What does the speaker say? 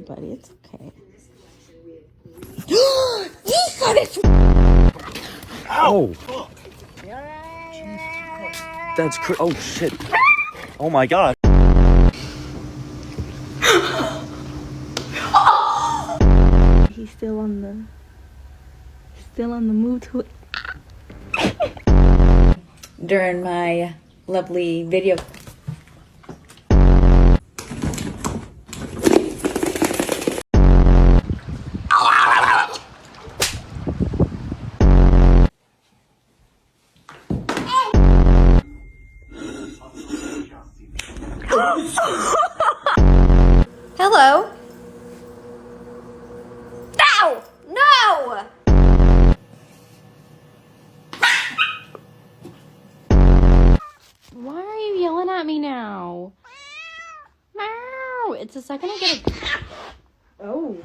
buddy. It's okay. Yeehaw, it's... Oh! That's oh shit. Oh my god. He's still on the move to it. During my lovely video. Hello? No! No! Why are you yelling at me now? Meow! It's the second I get a... Oh.